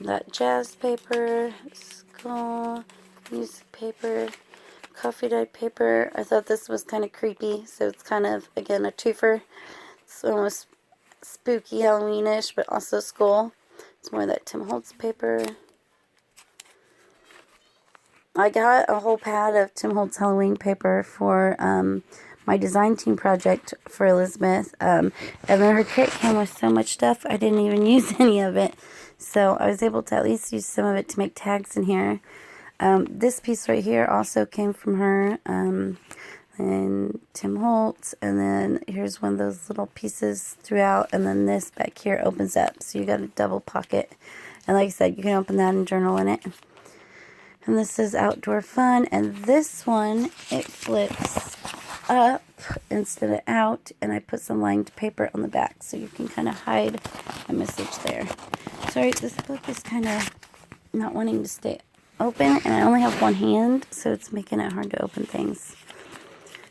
That jazz paper, skull, music paper, coffee dyed paper. I thought this was kind of creepy, so it's kind of, again, a twofer. It's almost spooky, Halloweenish, but also skull. It's more of that Tim Holtz paper. I got a whole pad of Tim Holtz Halloween paper for my design team project for Elizabeth. And then her kit came with so much stuff, I didn't even use any of it. So I was able to at least use some of it to make tags in here. This piece right here also came from her and Tim Holtz. And then here's one of those little pieces throughout. And then this back here opens up. So you got a double pocket. And like I said, you can open that and journal in it. And this is outdoor fun. And this one, it flips up instead of out. And I put some lined paper on the back so you can kind of hide a message there. Sorry, this book is kind of not wanting to stay open. And I only have one hand, so it's making it hard to open things.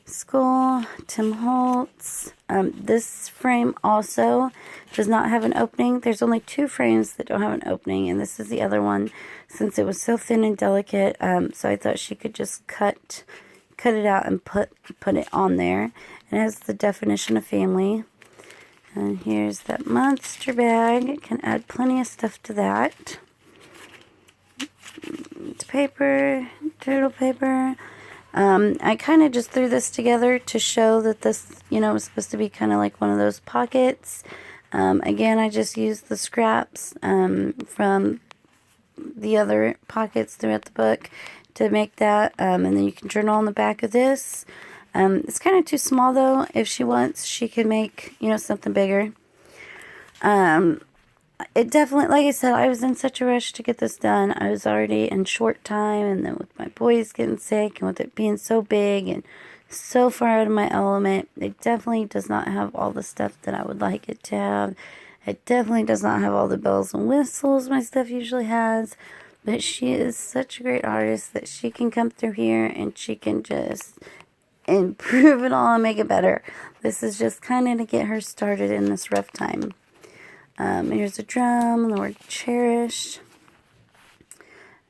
Skull, Tim Holtz. This frame also does not have an opening. There's only 2 frames that don't have an opening, and this is the other one since it was so thin and delicate. So I thought she could just cut it out and put it on there. It has the definition of family. And here's that monster bag. It can add plenty of stuff to that. It's paper, turtle paper. I kind of just threw this together to show that this, was supposed to be kind of like one of those pockets. Again, I just used the scraps from the other pockets throughout the book to make that. And then you can journal on the back of this. It's kind of too small, though. If she wants, she can make, something bigger. It definitely, like I said, I was in such a rush to get this done. I was already in short time, and then with my boys getting sick, and with it being so big and so far out of my element, it definitely does not have all the stuff that I would like it to have. It definitely does not have all the bells and whistles my stuff usually has. But she is such a great artist that she can come through here and she can just improve it all and make it better. This is just kind of to get her started in this rough time. Here's a drum, the word cherish.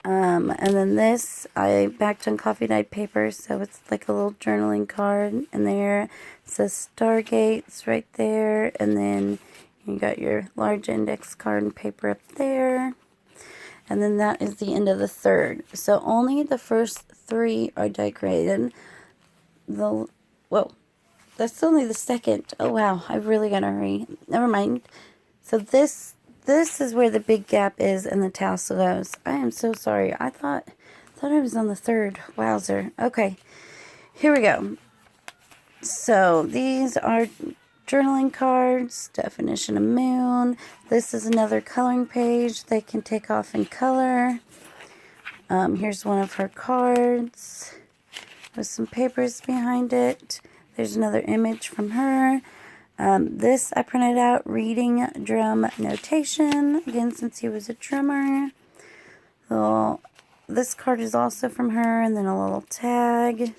And then this, I backed on coffee dyed paper, so it's like a little journaling card in there. It says Stargates right there, and then you got your large index card and paper up there. And then that is the end of the third. So only the first 3 are decorated. Whoa, that's only the second. Oh wow, I really gotta hurry. Never mind. So this is where the big gap is and the tassel goes. I am so sorry. I thought I was on the third. Wowzer. Okay, here we go. So these are journaling cards, definition of moon. This is another coloring page they can take off and color. Here's one of her cards with some papers behind it. There's another image from her. This I printed out, reading drum notation, again since he was a drummer. This card is also from her, and then a little tag.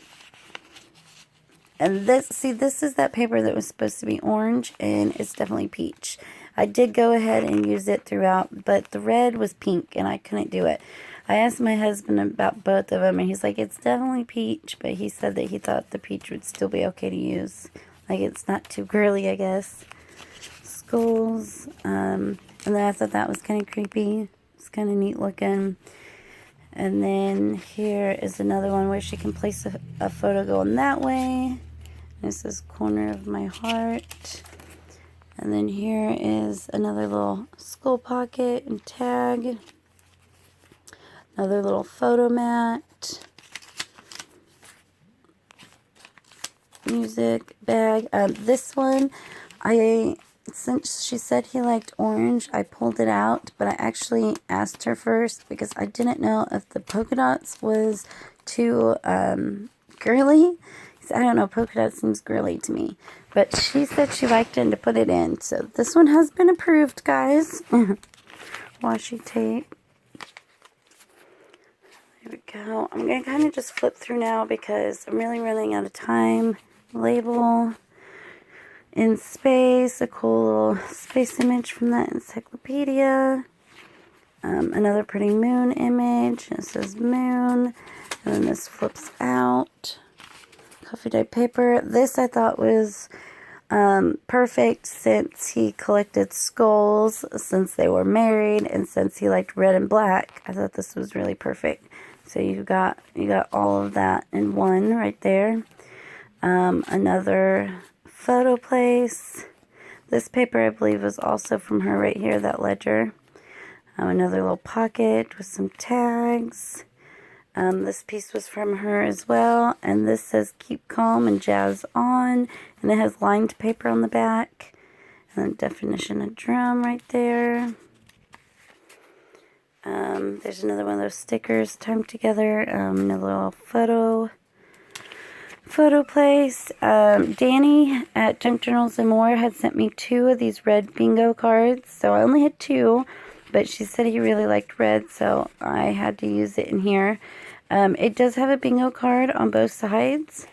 And this is that paper that was supposed to be orange, and it's definitely peach. I did go ahead and use it throughout, but the red was pink, and I couldn't do it. I asked my husband about both of them, and he's like, it's definitely peach, but he said that he thought the peach would still be okay to use. Like, it's not too girly, I guess. Skulls. And then I thought that was kind of creepy. It's kind of neat looking. And then here is another one where she can place a photo going that way. This is corner of my heart. And then here is another little skull pocket and tag. Another little photo mat. Music bag. This one, since she said he liked orange, I pulled it out, but I actually asked her first because I didn't know if the polka dots was too girly. I don't know, polka dot seems girly to me, but she said she liked it to put it in. So this one has been approved, guys. Washi tape. There we go. I'm going to kind of just flip through now because I'm really running out of time. Label. In space. A cool little space image from that encyclopedia. Another pretty moon image. It says moon. And then this flips out. Coffee dyed paper. This I thought was perfect since he collected skulls, since they were married, and since he liked red and black. I thought this was really perfect. So you got all of that in one right there. Another photo place. This paper I believe was also from her right here, that ledger. Another little pocket with some tags. This piece was from her as well, and this says keep calm and jazz on, and it has lined paper on the back, and then definition of drum right there. There's another one of those stickers timed together, another little photo place. Danny at Junk Journals and More had sent me 2 of these red bingo cards, so I only had 2, but she said he really liked red, so I had to use it in here. It does have a bingo card on both sides,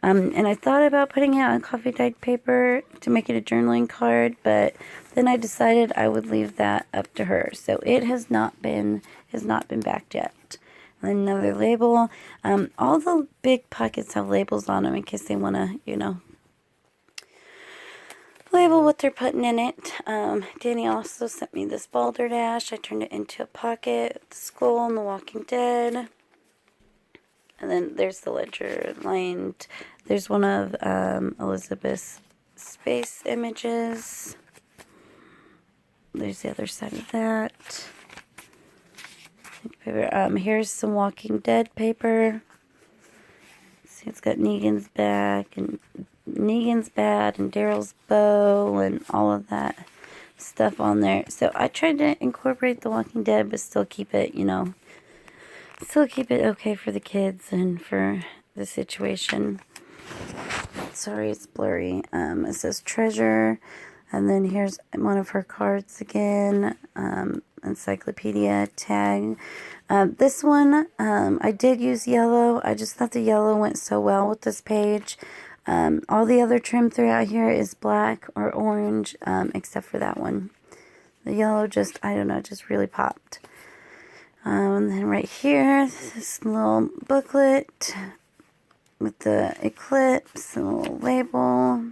and I thought about putting it on coffee dyed paper to make it a journaling card, but then I decided I would leave that up to her. So it has not been backed yet. And another label. All the big pockets have labels on them in case they want to, label what they're putting in it. Danny also sent me this balderdash. I turned it into a pocket, the skull and the Walking Dead. And then there's the ledger lined. There's one of Elizabeth's space images. There's the other side of that. Here's some Walking Dead paper. See, it's got Negan's back and Negan's bat and Daryl's bow and all of that stuff on there. So I tried to incorporate the Walking Dead, but still keep it, still keep it okay for the kids and for the situation. Sorry, it's blurry. It says treasure. And then here's one of her cards again. Encyclopedia tag. This one, I did use yellow. I just thought the yellow went so well with this page. All the other trim throughout here is black or orange, except for that one. The yellow just, I don't know, just really popped. And then right here, this little booklet with the eclipse, a little label,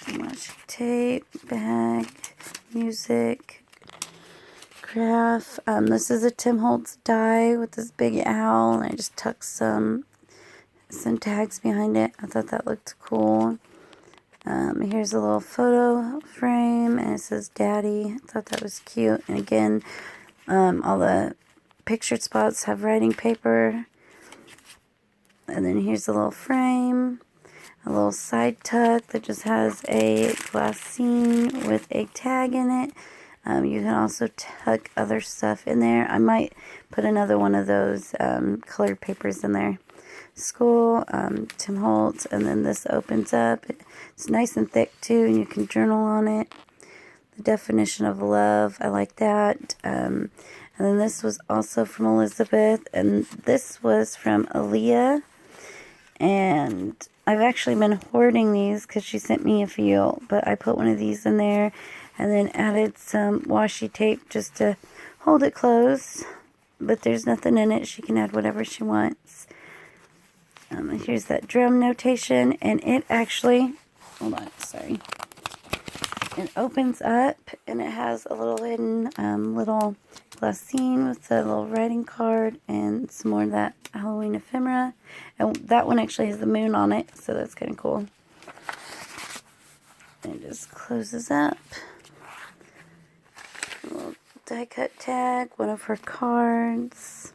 washi tape, bag, music, graph. This is a Tim Holtz die with this big owl, and I just tucked some tags behind it. I thought that looked cool. Here's a little photo frame, and it says Daddy. I thought that was cute. And again, all the pictured spots have writing paper. And then here's a little frame, a little side tuck that just has a glass scene with a tag in it. You can also tuck other stuff in there. I might put another one of those colored papers in there. School, Tim Holtz, and then this opens up. It's nice and thick too, and you can journal on it. The definition of love, I like that. And then this was also from Elizabeth, and this was from Aaliyah. And I've actually been hoarding these because she sent me a few, but I put one of these in there and then added some washi tape just to hold it closed. But there's nothing in it. She can add whatever she wants. Here's that drum notation, and it actually, hold on, sorry. It opens up, and it has a little hidden little glass scene with a little writing card and some more of that Halloween ephemera. And that one actually has the moon on it, so that's kind of cool. And it just closes up. A little die cut tag, one of her cards.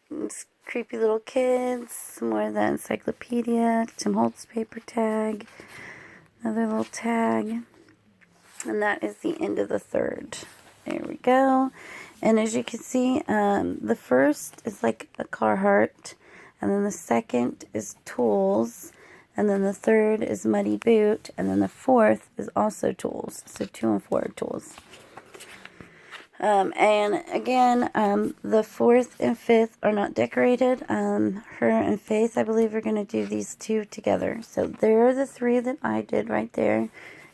These creepy little kids, some more of that encyclopedia, Tim Holtz paper tag, another little tag, and that is the end of the third. There we go. And as you can see, the first is like a Carhartt, and then the second is Tools, and then the third is Muddy Boot, and then the fourth is also Tools. So 2 and 4 are Tools. And again, the 4th and 5th are not decorated. Her and Faith, I believe, are going to do these 2 together. So there are the 3 that I did right there.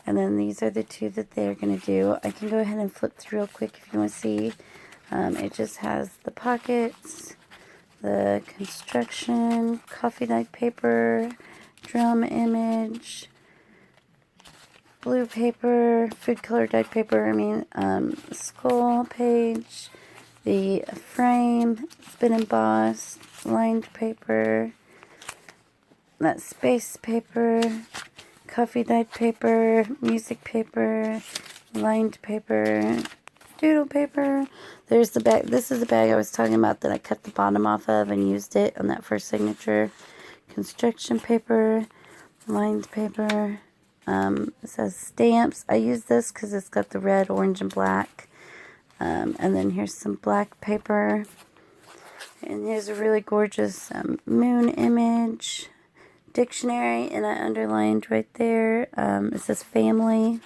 And then these are the two that they're going to do. I can go ahead and flip through real quick if you want to see. It just has the pockets, the construction, coffee dyed paper, drum image, blue paper, food color dyed paper, skull page, the frame, spin embossed, lined paper, that space paper, coffee dyed paper, music paper, lined paper, doodle paper. There's the bag. This is the bag I was talking about that I cut the bottom off of and used it on that first signature. Construction paper, lined paper. It says stamps. I use this because it's got the red, orange, and black. And then here's some black paper. And here's a really gorgeous moon image. Dictionary, and I underlined right there. It says family.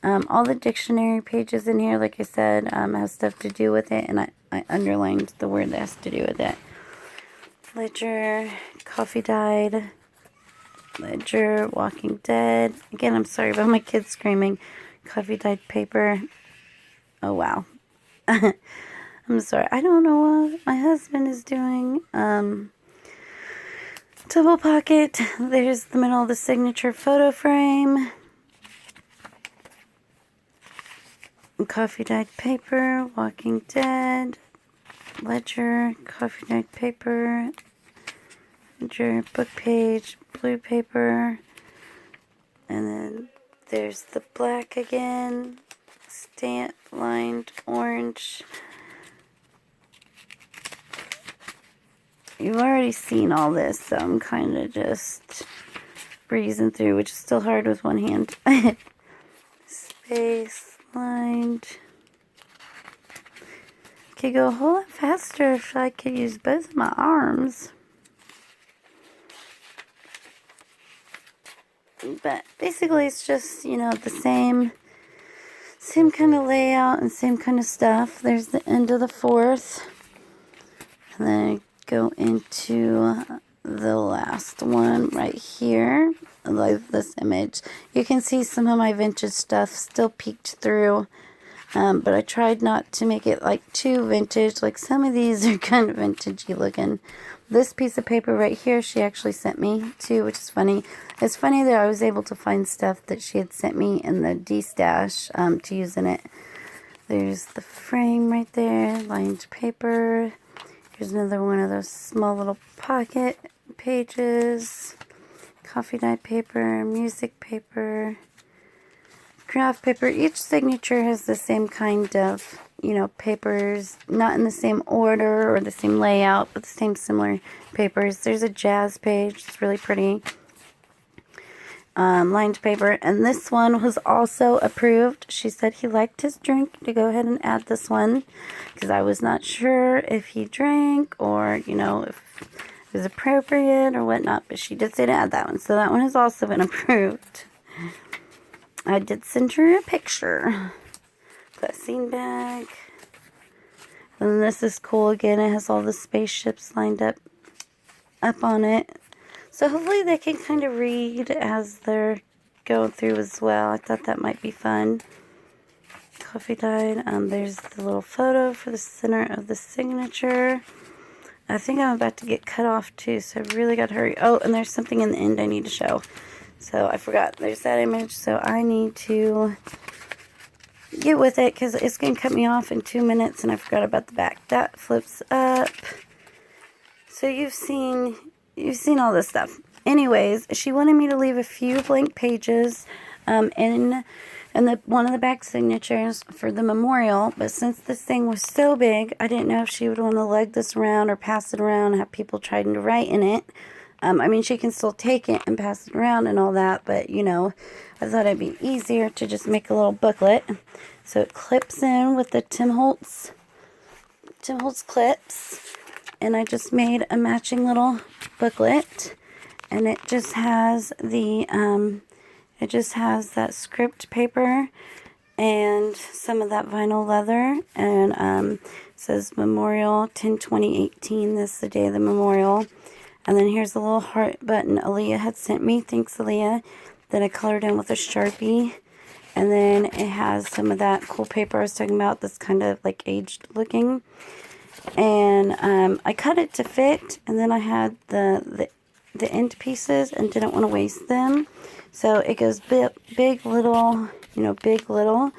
All the dictionary pages in here, like I said, have stuff to do with it, and I underlined the word that has to do with it. Ledger, coffee dyed, ledger, Walking Dead. Again, I'm sorry about my kids screaming. Coffee dyed paper. Oh, wow. I'm sorry. I don't know what my husband is doing. Double pocket. There's the middle of the signature photo frame. Coffee dyed paper, Walking Dead, ledger, coffee dyed paper, ledger, book page, blue paper, and then there's the black again, stamp, lined, orange. You've already seen all this, so I'm kind of just breezing through, which is still hard with one hand. Space, lined. Could go a whole lot faster if I could use both of my arms. But basically it's just, the same kind of layout and same kind of stuff. There's the end of the fourth. And then go into the last one right here. I love this image. You can see some of my vintage stuff still peeked through, but I tried not to make it like too vintage. Like some of these are kind of vintagey looking. This piece of paper right here she actually sent me too, which is funny. It's funny that I was able to find stuff that she had sent me in the D-stash to use in it. There's the frame right there, lined paper. Here's another one of those small little pocket pages. Coffee dyed paper, music paper, craft paper. Each signature has the same kind of, papers. Not in the same order or the same layout, but the same similar papers. There's a jazz page. It's really pretty. Lined paper. And this one was also approved. She said he liked his drink, to go ahead and add this one, because I was not sure if he drank or, if it was appropriate or whatnot, but she did say to add that one. So that one has also been approved. I did send her a picture. Glassine bag. And this is cool. Again, it has all the spaceships lined up on it. So hopefully they can kind of read as they're going through as well. I thought that might be fun. Coffee dyed. There's the little photo for the center of the signature. I think I'm about to get cut off too, so I really got to hurry. Oh, and there's something in the end I need to show. So I forgot. There's that image, so I need to get with it because it's going to cut me off in 2 minutes, and I forgot about the back. That flips up. So you've seen all this stuff. Anyways, she wanted me to leave a few blank pages in one of the back signatures for the memorial, but since this thing was so big, I didn't know if she would want to lug this around or pass it around and have people trying to write in it. She can still take it and pass it around and all that, but, I thought it'd be easier to just make a little booklet. So it clips in with the Tim Holtz clips, and I just made a matching little booklet, and it just has that script paper and some of that vinyl leather, and it says Memorial 10/20/18. This is the day of the memorial. And then here's a little heart button Aaliyah had sent me. Thanks, Aaliyah. that I colored in with a Sharpie. And then it has some of that cool paper I was talking about that's kind of like aged looking. And I cut it to fit, and then I had the end pieces and didn't want to waste them. So it goes big, little, big, little.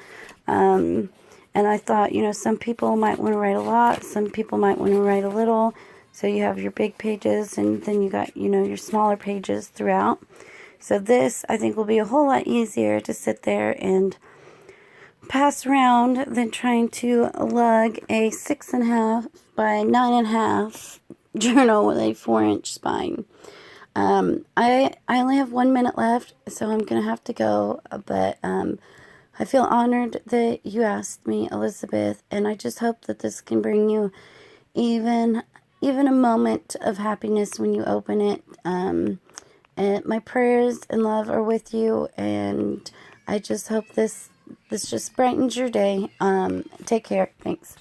And I thought, some people might want to write a lot. Some people might want to write a little. So you have your big pages, and then you got, your smaller pages throughout. So this, I think, will be a whole lot easier to sit there and pass around than trying to lug a 6.5 by 9.5 journal with a 4-inch spine. I only have 1 minute left, so I'm going to have to go, but I feel honored that you asked me, Elizabeth, and I just hope that this can bring you even a moment of happiness when you open it. And my prayers and love are with you, and I just hope this just brightens your day. Take care. Thanks.